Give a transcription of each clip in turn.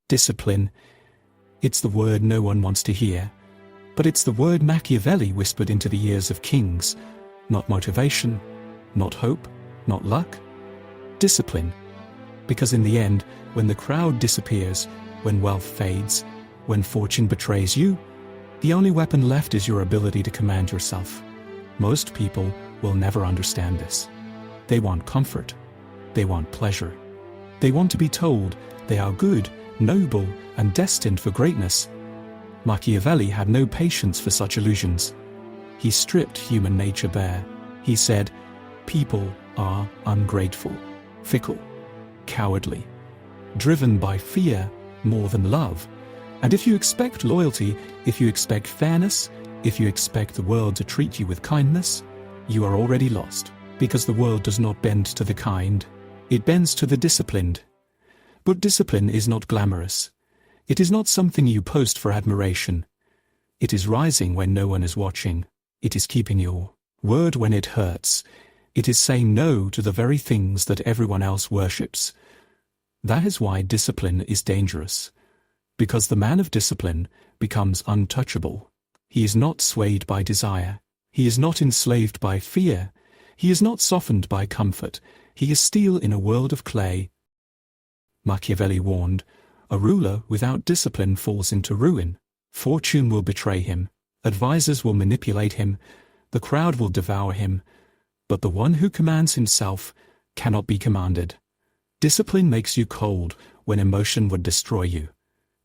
Discipline. It's the word no one wants to hear, but it's the word Machiavelli whispered into the ears of kings. Not motivation, not hope, not luck. Discipline. Because in the end, when the crowd disappears, when wealth fades, when fortune betrays you, the only weapon left is your ability to command yourself. Most people will never understand this. They want comfort. They want pleasure. They want to be told they are good, noble, and destined for greatness. Machiavelli had no patience for such illusions. He stripped human nature bare. He said, people are ungrateful, fickle, cowardly, driven by fear more than love. And if you expect loyalty, if you expect fairness, if you expect the world to treat you with kindness, you are already lost, because the world does not bend to the kind, it bends to the disciplined. But discipline is not glamorous. It is not something you post for admiration. It is rising when no one is watching. It is keeping your word when it hurts. It is saying no to the very things that everyone else worships. That is why discipline is dangerous. Because the man of discipline becomes untouchable. He is not swayed by desire. He is not enslaved by fear. He is not softened by comfort. He is steel in a world of clay. Machiavelli warned, a ruler without discipline falls into ruin. Fortune will betray him. Advisors will manipulate him. The crowd will devour him. But the one who commands himself cannot be commanded. Discipline makes you cold when emotion would destroy you.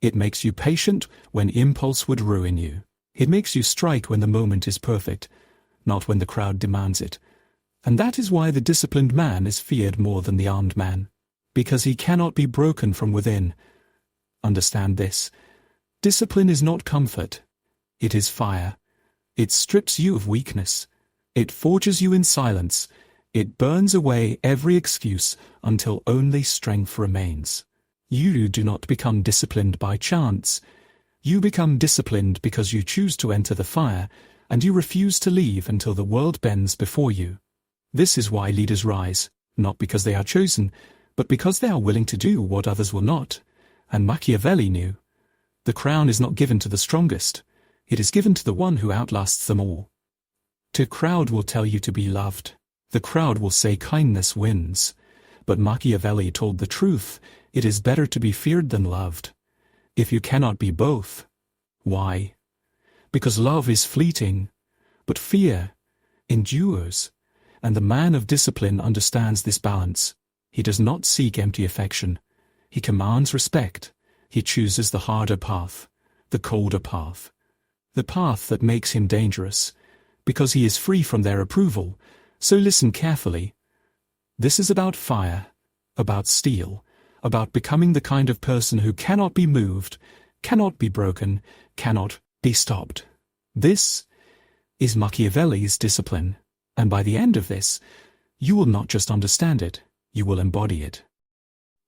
It makes you patient when impulse would ruin you. It makes you strike when the moment is perfect, not when the crowd demands it. And that is why the disciplined man is feared more than the armed man, because he cannot be broken from within. Understand this. Discipline is not comfort. It is fire. It strips you of weakness. It forges you in silence. It burns away every excuse until only strength remains. You do not become disciplined by chance. You become disciplined because you choose to enter the fire, and you refuse to leave until the world bends before you. This is why leaders rise, not because they are chosen, but because they are willing to do what others will not. And Machiavelli knew. The crown is not given to the strongest. It is given to the one who outlasts them all. The crowd will tell you to be loved. The crowd will say kindness wins. But Machiavelli told the truth. It is better to be feared than loved. If you cannot be both. Why? Because love is fleeting, but fear endures. And the man of discipline understands this balance. He does not seek empty affection. He commands respect. He chooses the harder path, the colder path, the path that makes him dangerous, because he is free from their approval. So listen carefully. This is about fire, about steel, about becoming the kind of person who cannot be moved, cannot be broken, cannot be stopped. This is Machiavelli's discipline, and by the end of this, you will not just understand it, you will embody it.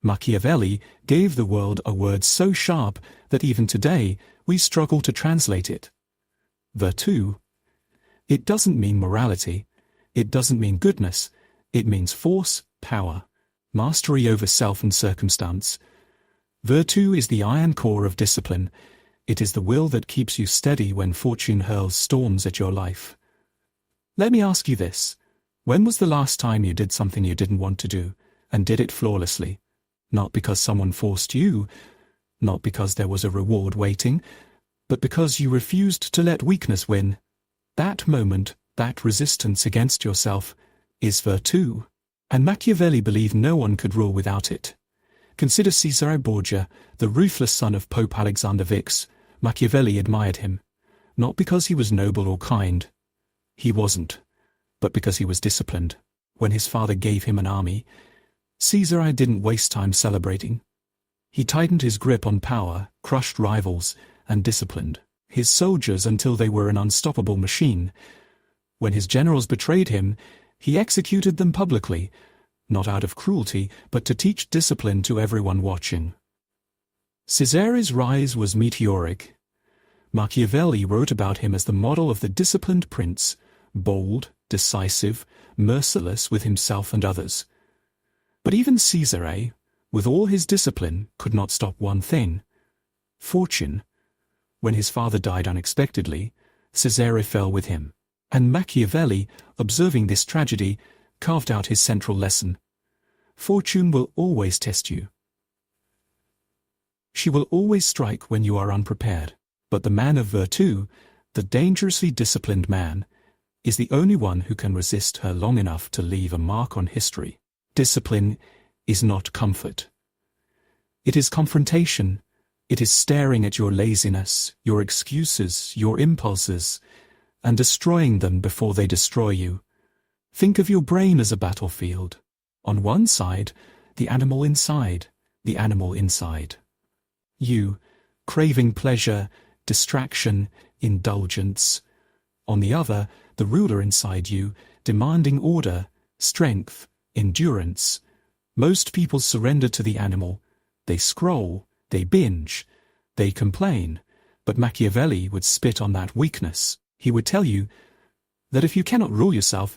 Machiavelli gave the world a word so sharp that even today we struggle to translate it. Virtue. It doesn't mean morality. It doesn't mean goodness. It means force, power, mastery over self and circumstance. Virtue is the iron core of discipline. It is the will that keeps you steady when fortune hurls storms at your life. Let me ask you this. When was the last time you did something you didn't want to do, and did it flawlessly? Not because someone forced you, not because there was a reward waiting, but because you refused to let weakness win. That moment, that resistance against yourself, is virtue. And Machiavelli believed no one could rule without it. Consider Cesare Borgia, the ruthless son of Pope Alexander VI. Machiavelli admired him, not because he was noble or kind. He wasn't, but because he was disciplined. When his father gave him an army, Caesar didn't waste time celebrating. He tightened his grip on power, crushed rivals, and disciplined his soldiers until they were an unstoppable machine. When his generals betrayed him, he executed them publicly, not out of cruelty, but to teach discipline to everyone watching. Caesare's rise was meteoric. Machiavelli wrote about him as the model of the disciplined prince, bold, decisive, merciless with himself and others. But even Caesar, with all his discipline, could not stop one thing: fortune. When his father died unexpectedly, Cesare fell with him. And Machiavelli, observing this tragedy, carved out his central lesson: fortune will always test you. She will always strike when you are unprepared. But the man of virtù, the dangerously disciplined man, is the only one who can resist her long enough to leave a mark on history. Discipline is not comfort. It is confrontation. It is staring at your laziness, your excuses, your impulses, and destroying them before they destroy you. Think of your brain as a battlefield. On one side, the animal inside, the animal inside. You, craving pleasure, distraction, indulgence. On the other, the ruler inside you, demanding order, strength, endurance. Most people surrender to the animal. They scroll, they binge, they complain. But Machiavelli would spit on that weakness. He would tell you that if you cannot rule yourself,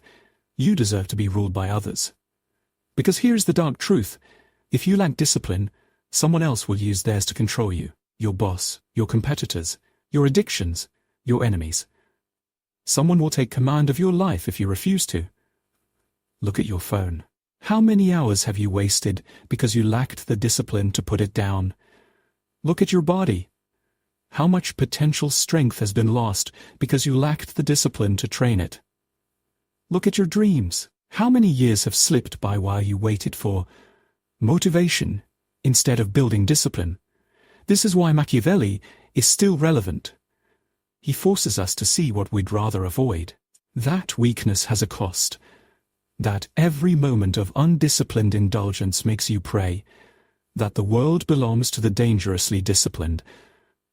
you deserve to be ruled by others. Because here's the dark truth: if you lack discipline, someone else will use theirs to control you. Your boss, your competitors, your addictions, your enemies. Someone will take command of your life if you refuse to. Look at your phone. How many hours have you wasted because you lacked the discipline to put it down? Look at your body. How much potential strength has been lost because you lacked the discipline to train it? Look at your dreams. How many years have slipped by while you waited for motivation instead of building discipline? This is why Machiavelli is still relevant. He forces us to see what we'd rather avoid. That weakness has a cost. That every moment of undisciplined indulgence makes you pray. That the world belongs to the dangerously disciplined.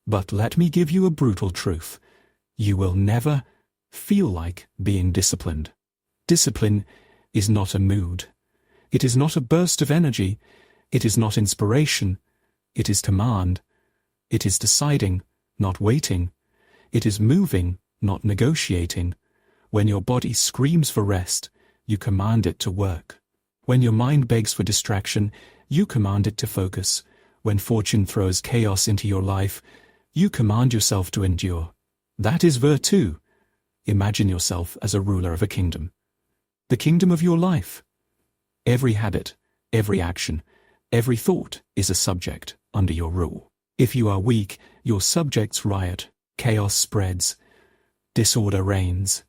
But let me give you a brutal truth. You will never feel like being disciplined. Discipline is not a mood. It is not a burst of energy. It is not inspiration. It is command. It is deciding, not waiting. It is moving, not negotiating. When your body screams for rest, you command it to work. When your mind begs for distraction, you command it to focus. When fortune throws chaos into your life, you command yourself to endure. That is virtù. Imagine yourself as a ruler of a kingdom. The kingdom of your life. Every habit, every action, every thought is a subject under your rule. If you are weak, your subjects riot, chaos spreads, disorder reigns.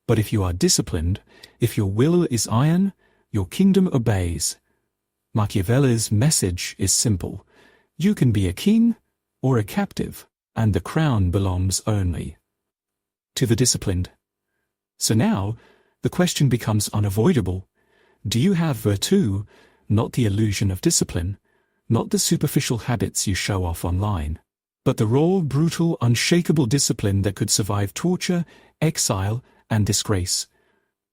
But if you are disciplined, if your will is iron, your kingdom obeys. Machiavelli's message is simple. You can be a king or a captive, and the crown belongs only to the disciplined. So now, the question becomes unavoidable. Do you have virtù, not the illusion of discipline, not the superficial habits you show off online, but the raw, brutal, unshakable discipline that could survive torture, exile, and disgrace,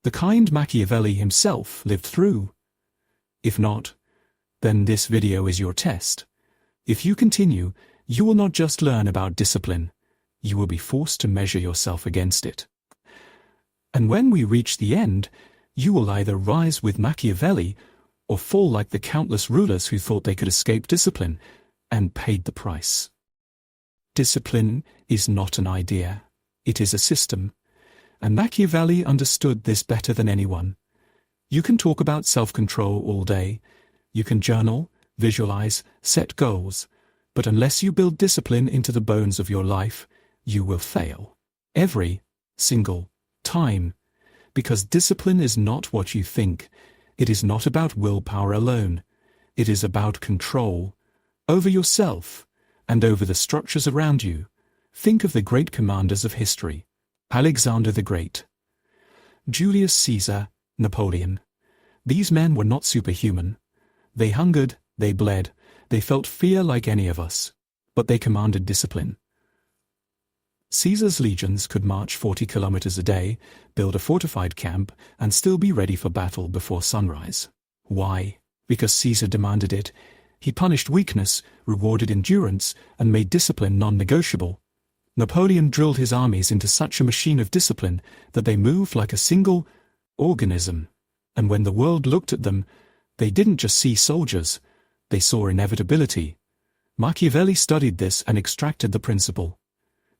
the kind Machiavelli himself lived through? If not, then this video is your test. If you continue, you will not just learn about discipline, you will be forced to measure yourself against it. And when we reach the end, you will either rise with Machiavelli or fall like the countless rulers who thought they could escape discipline and paid the price. Discipline is not an idea, it is a system, and Machiavelli understood this better than anyone. You can talk about self-control all day, you can journal, visualize, set goals, but unless you build discipline into the bones of your life, you will fail. Every single time. Because discipline is not what you think. It is not about willpower alone. It is about control over yourself and over the structures around you. Think of the great commanders of history. Alexander the Great, Julius Caesar, Napoleon. These men were not superhuman. They hungered, they bled, they felt fear like any of us, but they commanded discipline. Caesar's legions could march 40 kilometers a day, build a fortified camp, and still be ready for battle before sunrise. Why? Because Caesar demanded it. He punished weakness, rewarded endurance, and made discipline non-negotiable. Napoleon drilled his armies into such a machine of discipline that they moved like a single organism. And when the world looked at them, they didn't just see soldiers, They saw inevitability. Machiavelli studied this and extracted the principle.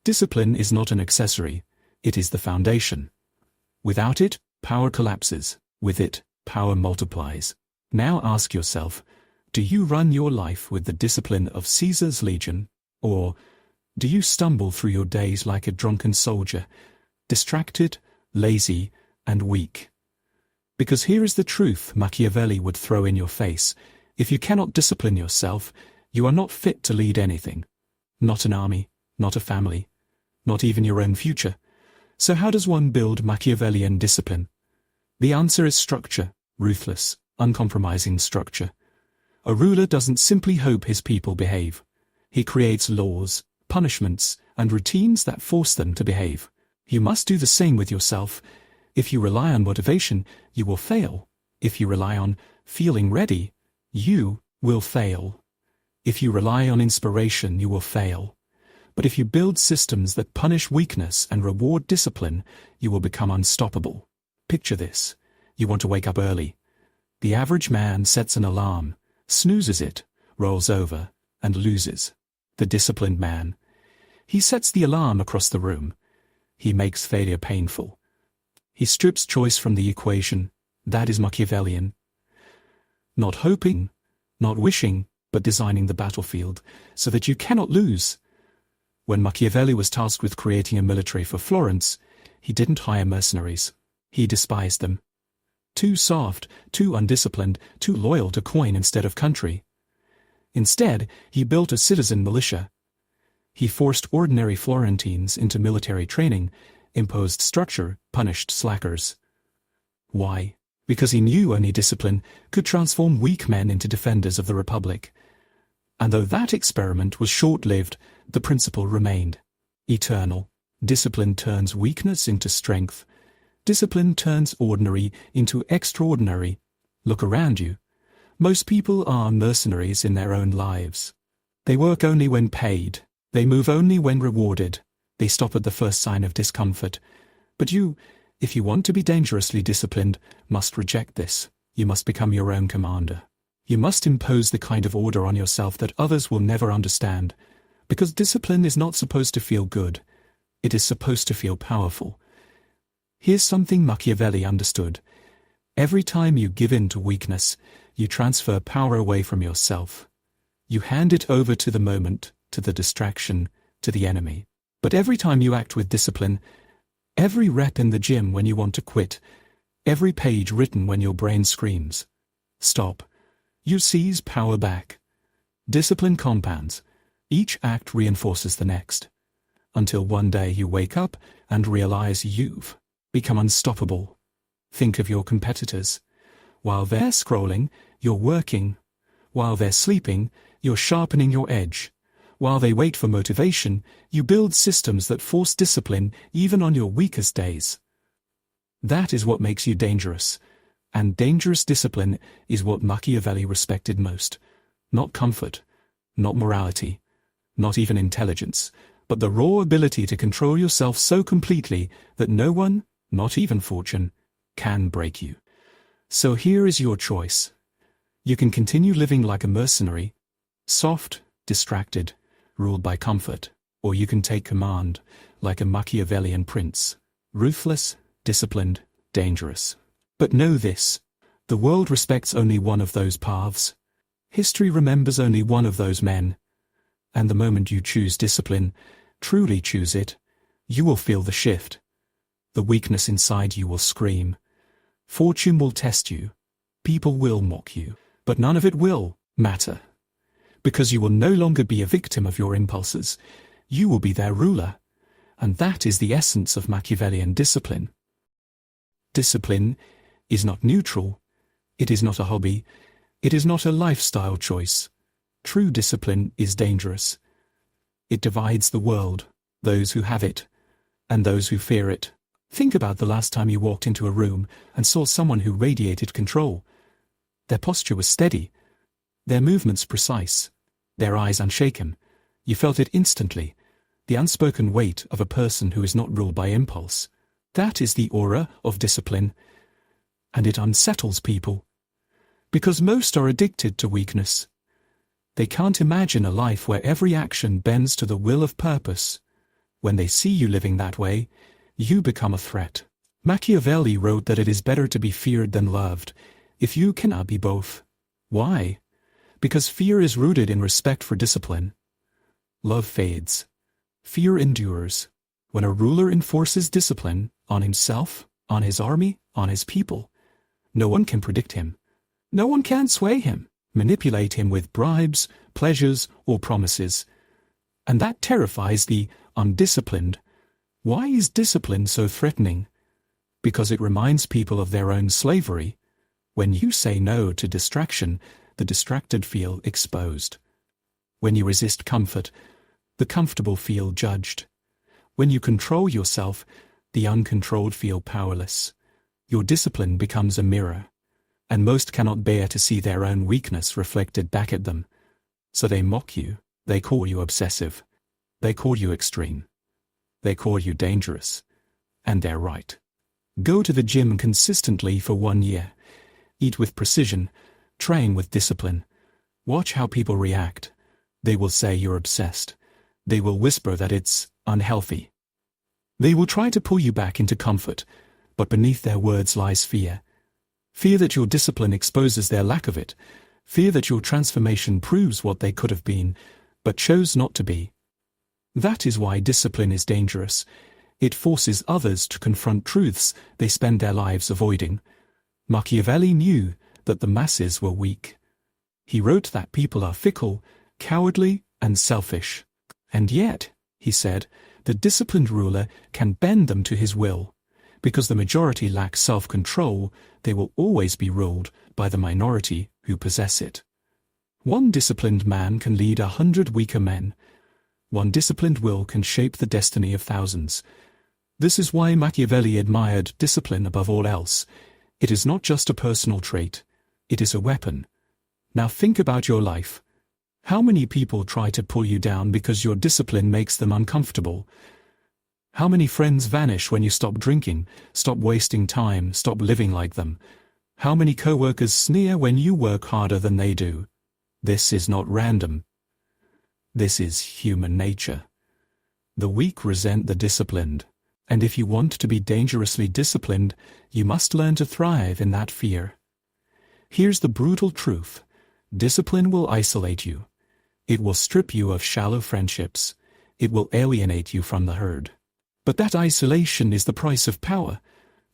Discipline is not an accessory, it is the foundation. Without it, power collapses. With it, power multiplies. Now ask yourself, do you run your life with the discipline of Caesar's legion, or do you stumble through your days like a drunken soldier, distracted, lazy, and weak? Because here is the truth Machiavelli would throw in your face. If you cannot discipline yourself, you are not fit to lead anything. Not an army, not a family, not even your own future. So how does one build Machiavellian discipline? The answer is structure, ruthless, uncompromising structure. A ruler doesn't simply hope his people behave. He creates laws, punishments, and routines that force them to behave. You must do the same with yourself. If you rely on motivation, you will fail. If you rely on feeling ready, you will fail. If you rely on inspiration, you will fail. But if you build systems that punish weakness and reward discipline, you will become unstoppable. Picture this. You want to wake up early. The average man sets an alarm, snoozes it, rolls over, and loses. The disciplined man, he sets the alarm across the room. He makes failure painful. He strips choice from the equation. That is Machiavellian. Not hoping, not wishing, but designing the battlefield so that you cannot lose. When Machiavelli was tasked with creating a military for Florence, he didn't hire mercenaries. He despised them. Too soft, too undisciplined, too loyal to coin instead of country. Instead, he built a citizen militia. He forced ordinary Florentines into military training, imposed structure, punished slackers. Why? Because he knew only discipline could transform weak men into defenders of the Republic. And though that experiment was short-lived, the principle remained. Eternal. Discipline turns weakness into strength. Discipline turns ordinary into extraordinary. Look around you. Most people are mercenaries in their own lives. They work only when paid. They move only when rewarded. They stop at the first sign of discomfort. But you, if you want to be dangerously disciplined, must reject this. You must become your own commander. You must impose the kind of order on yourself that others will never understand. Because discipline is not supposed to feel good. It is supposed to feel powerful. Here's something Machiavelli understood. Every time you give in to weakness, you transfer power away from yourself. You hand it over to the moment, to the distraction, to the enemy. But every time you act with discipline, every rep in the gym when you want to quit, every page written when your brain screams, stop, you seize power back. Discipline compounds. Each act reinforces the next. Until one day you wake up and realize you've become unstoppable. Think of your competitors. While they're scrolling, you're working. While they're sleeping, you're sharpening your edge. While they wait for motivation, you build systems that force discipline even on your weakest days. That is what makes you dangerous. And dangerous discipline is what Machiavelli respected most. Not comfort, not morality, not even intelligence, but the raw ability to control yourself so completely that no one, not even fortune, can break you. So here is your choice. You can continue living like a mercenary, soft, distracted, ruled by comfort, or you can take command like a Machiavellian prince, ruthless, disciplined, dangerous. But know this, the world respects only one of those paths. History remembers only one of those men. And the moment you choose discipline, truly choose it, you will feel the shift. The weakness inside you will scream. Fortune will test you. People will mock you. But none of it will matter. Because you will no longer be a victim of your impulses. You will be their ruler. And that is the essence of Machiavellian discipline. Discipline is not neutral. It is not a hobby. It is not a lifestyle choice. True discipline is dangerous. It divides the world, those who have it, and those who fear it. Think about the last time you walked into a room and saw someone who radiated control. Their posture was steady, their movements precise, their eyes unshaken. You felt it instantly, the unspoken weight of a person who is not ruled by impulse. That is the aura of discipline, and it unsettles people. Because most are addicted to weakness. They can't imagine a life where every action bends to the will of purpose. When they see you living that way, you become a threat. Machiavelli wrote that it is better to be feared than loved, if you cannot be both. Why? Because fear is rooted in respect for discipline. Love fades. Fear endures. When a ruler enforces discipline on himself, on his army, on his people, no one can predict him. No one can sway him, manipulate him with bribes, pleasures, or promises. And that terrifies the undisciplined. Why is discipline so threatening? Because it reminds people of their own slavery. When you say no to distraction, the distracted feel exposed. When you resist comfort, the comfortable feel judged. When you control yourself, the uncontrolled feel powerless. Your discipline becomes a mirror, and most cannot bear to see their own weakness reflected back at them. So they mock you, they call you obsessive, they call you extreme, they call you dangerous, and they're right. Go to the gym consistently for 1 year. Eat with precision, train with discipline. Watch how people react. They will say you're obsessed. They will whisper that it's unhealthy. They will try to pull you back into comfort, but beneath their words lies fear. Fear that your discipline exposes their lack of it. Fear that your transformation proves what they could have been, but chose not to be. That is why discipline is dangerous. It forces others to confront truths they spend their lives avoiding. Machiavelli knew that the masses were weak. He wrote that people are fickle, cowardly, and selfish. And yet, he said, the disciplined ruler can bend them to his will. Because the majority lack self-control, they will always be ruled by the minority who possess it. One disciplined man can lead 100 weaker men. One disciplined will can shape the destiny of thousands. This is why Machiavelli admired discipline above all else. It is not just a personal trait. It is a weapon. Now think about your life. How many people try to pull you down because your discipline makes them uncomfortable? How many friends vanish when you stop drinking, stop wasting time, stop living like them? How many co-workers sneer when you work harder than they do? This is not random. This is human nature. The weak resent the disciplined, and if you want to be dangerously disciplined, you must learn to thrive in that fear. Here's the brutal truth. Discipline will isolate you. It will strip you of shallow friendships. It will alienate you from the herd. But that isolation is the price of power.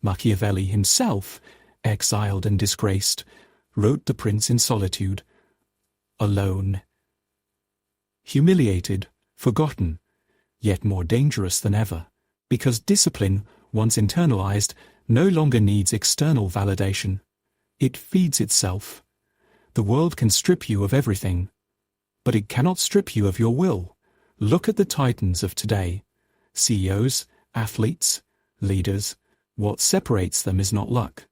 Machiavelli himself, exiled and disgraced, wrote The Prince in Solitude. Alone, humiliated, forgotten, yet more dangerous than ever, because discipline, once internalized, no longer needs external validation. It feeds itself. The world can strip you of everything, but it cannot strip you of your will. Look at the titans of today. CEOs, athletes, leaders. What separates them is not luck,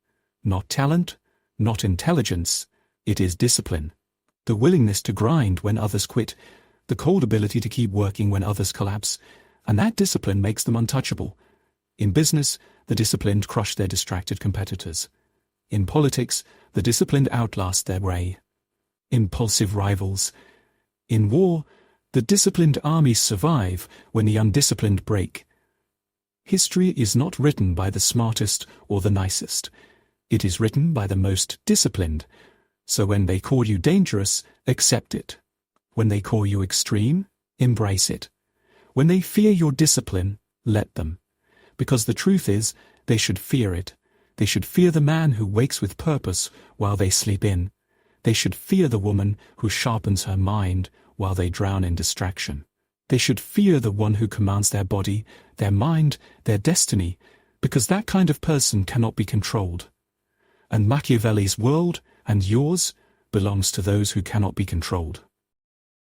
not talent, not intelligence. It is discipline. The willingness to grind when others quit, the cold ability to keep working when others collapse, and that discipline makes them untouchable. In business, the disciplined crush their distracted competitors. In politics, the disciplined outlast their prey. Impulsive rivals. In war, the disciplined armies survive when the undisciplined break. History is not written by the smartest or the nicest. It is written by the most disciplined. So when they call you dangerous, accept it. When they call you extreme, embrace it. When they fear your discipline, let them. Because the truth is, they should fear it. They should fear the man who wakes with purpose while they sleep in. They should fear the woman who sharpens her mind while they drown in distraction. They should fear the one who commands their body, their mind, their destiny, because that kind of person cannot be controlled. And Machiavelli's world, and yours, belongs to those who cannot be controlled.